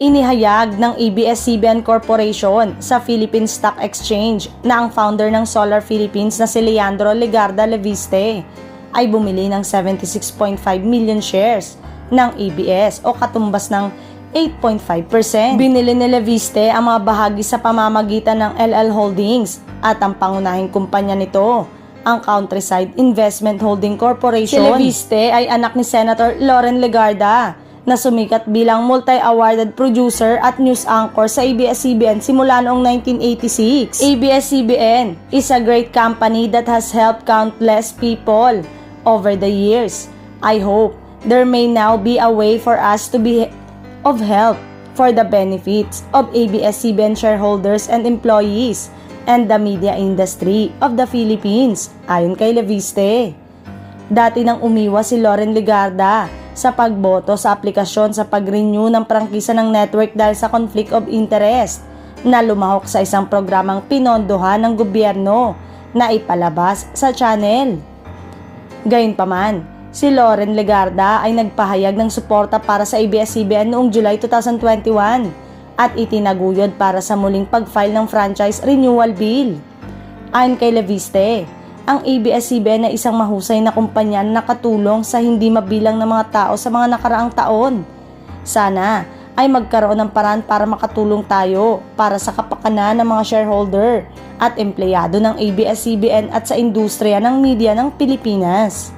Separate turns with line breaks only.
Inihayag ng ABS-CBN Corporation sa Philippine Stock Exchange na ang founder ng Solar Philippines na si Leandro Legarda Leviste ay bumili ng 76.5 million shares ng ABS o katumbas ng 8.5%. Binili ni Leviste ang mga bahagi sa pamamagitan ng LL Holdings at ang pangunahing kumpanya nito, ang Countryside Investment Holding Corporation. Si Leviste ay anak ni Senator Loren Legarda na sumikat bilang multi-awarded producer at news anchor sa ABS-CBN simula noong 1986. ABS-CBN is a great company that has helped countless people over the years. I hope there may now be a way for us to be of help for the benefits of ABS-CBN shareholders and employees and the media industry of the Philippines, ayon kay Leviste. Dati nang umiwas si Loren Legarda sa pagboto sa aplikasyon sa pag-renew ng prangkisa ng network dahil sa conflict of interest na lumahok sa isang programang pinondohan ng gobyerno na ipalabas sa channel. Gayunpaman, si Loren Legarda ay nagpahayag ng suporta para sa ABS-CBN noong July 2021 at itinaguyod para sa muling pag-file ng franchise renewal bill. Ayon kay Leviste, ang ABS-CBN ay isang mahusay na kumpanya na nakatulong sa hindi mabilang ng mga tao sa mga nakaraang taon. Sana ay magkaroon ng paraan para makatulong tayo para sa kapakanan ng mga shareholder at empleyado ng ABS-CBN at sa industriya ng media ng Pilipinas.